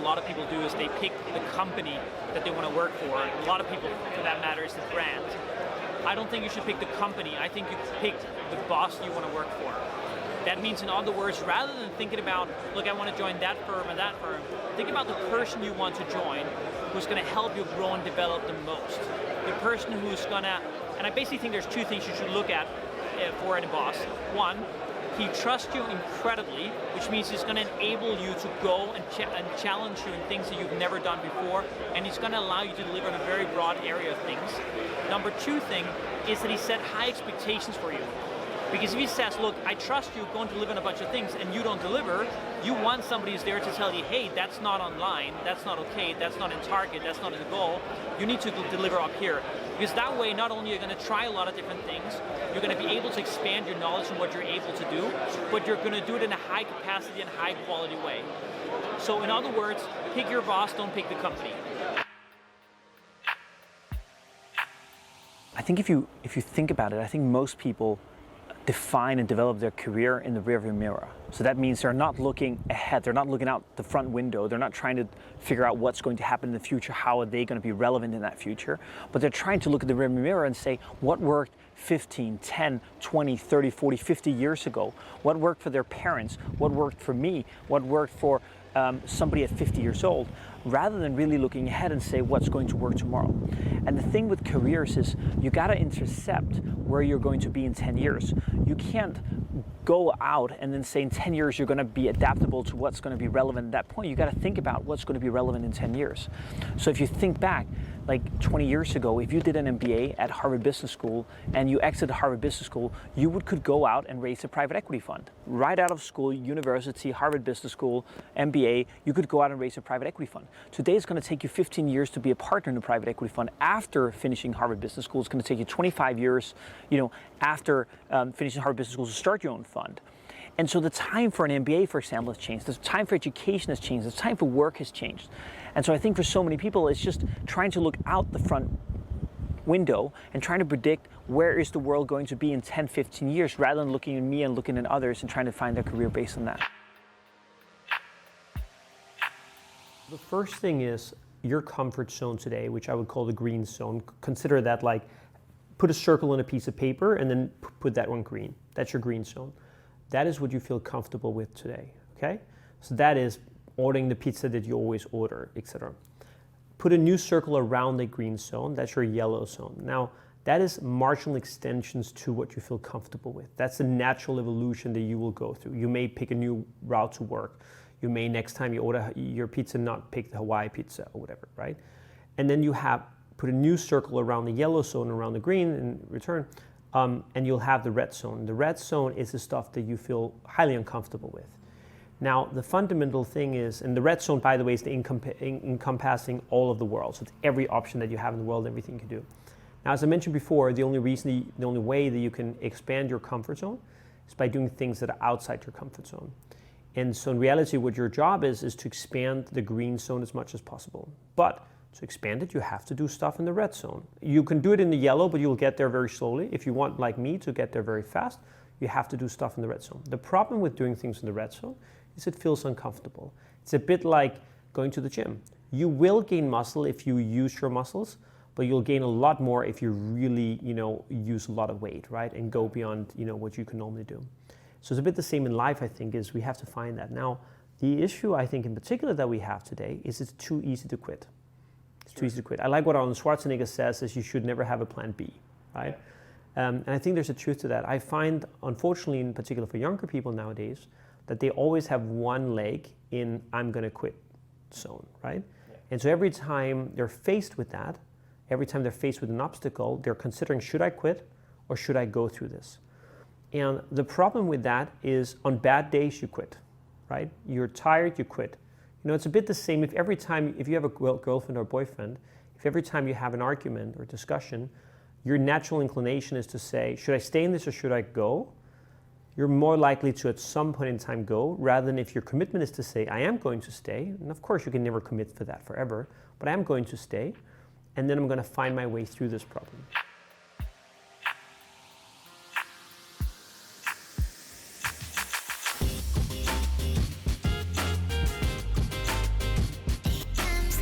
lot of people do is they pick the company that they want to work for. A lot of people, for that matter, is the brand. I don't think you should pick the company. I think you pick the boss you want to work for. That means, in other words, rather than thinking about, look, I want to join that firm or that firm, think about the person you want to join who's going to help you grow and develop the most. The person who's going to, and I basically think there's two things you should look at for any boss. One, he trusts you incredibly, which means he's going to enable you to go and challenge you in things that you've never done before, and he's going to allow you to deliver in a very broad area of things. Number two thing is that he set high expectations for you. Because if he says, look, I trust you, going to deliver on a bunch of things, and you don't deliver, you want somebody who's there to tell you, hey, that's not online, that's not okay, that's not in target, that's not in the goal, you need to deliver up here. Because that way, not only are you going to try a lot of different things, you're going to be able to expand your knowledge and what you're able to do, but you're going to do it in a high capacity and high quality way. So in other words, pick your boss, don't pick the company. I think if you think about it, I think most people define and develop their career in the rearview mirror. So that means they're not looking ahead, they're not looking out the front window, they're not trying to figure out what's going to happen in the future, how are they going to be relevant in that future, but they're trying to look at the rearview mirror and say, what worked 15, 10, 20, 30, 40, 50 years ago? What worked for their parents? What worked for me? What worked for somebody at 50 years old? Rather than really looking ahead and say what's going to work tomorrow. And the thing with careers is you got to intercept where you're going to be in 10 years. You can't go out and then say in 10 years you're going to be adaptable to what's going to be relevant at that point. You got to think about what's going to be relevant in 10 years. So if you think back, like 20 years ago, if you did an MBA at Harvard Business School and you exited Harvard Business School, you could go out and raise a private equity fund. Right out of school, university, Harvard Business School, MBA, you could go out and raise a private equity fund. Today it's going to take you 15 years to be a partner in a private equity fund. After finishing Harvard Business School, it's going to take you 25 years, after finishing Harvard Business School to start your own fund. And so the time for an MBA, for example, has changed. The time for education has changed. The time for work has changed. And so I think for so many people, it's just trying to look out the front window and trying to predict where is the world going to be in 10, 15 years, rather than looking at me and looking at others and trying to find their career based on that. The first thing is your comfort zone today, which I would call the green zone. Consider that like put a circle on a piece of paper and then put that one green. That's your green zone. That is what you feel comfortable with today, okay? So that is ordering the pizza that you always order, etc. Put a new circle around the green zone. That's your yellow zone. Now, that is marginal extensions to what you feel comfortable with. That's the natural evolution that you will go through. You may pick a new route to work. You may, next time you order your pizza, not pick the Hawaii pizza or whatever, right? And then you have put a new circle around the yellow zone, around the green in return, and you'll have the red zone. The red zone is the stuff that you feel highly uncomfortable with. Now, the fundamental thing is, and the red zone, by the way, is the encompassing all of the world. So it's every option that you have in the world, everything you can do. Now, as I mentioned before, the only way that you can expand your comfort zone is by doing things that are outside your comfort zone. And so in reality, what your job is to expand the green zone as much as possible. But to expand it, you have to do stuff in the red zone. You can do it in the yellow, but you'll get there very slowly. If you want, like me, to get there very fast, you have to do stuff in the red zone. The problem with doing things in the red zone is it feels uncomfortable. It's a bit like going to the gym. You will gain muscle if you use your muscles, but you'll gain a lot more if you really, use a lot of weight, right? And go beyond, what you can normally do. So it's a bit the same in life, I think, is we have to find that. Now, the issue, I think, in particular that we have today is it's too easy to quit. It's too easy to quit. I like what Arnold Schwarzenegger says, is you should never have a plan B, right? And I think there's a truth to that. I find, unfortunately, in particular for younger people nowadays, that they always have one leg in I'm going to quit zone, right? Yeah. And so every time they're faced with that, every time they're faced with an obstacle, they're considering, should I quit or should I go through this? And the problem with that is on bad days you quit, right? You're tired, you quit. It's a bit the same if you have a girlfriend or boyfriend, if every time you have an argument or discussion, your natural inclination is to say, should I stay in this or should I go? You're more likely to at some point in time go, rather than if your commitment is to say, I am going to stay, and of course you can never commit for that forever, but I am going to stay, and then I'm going to find my way through this problem.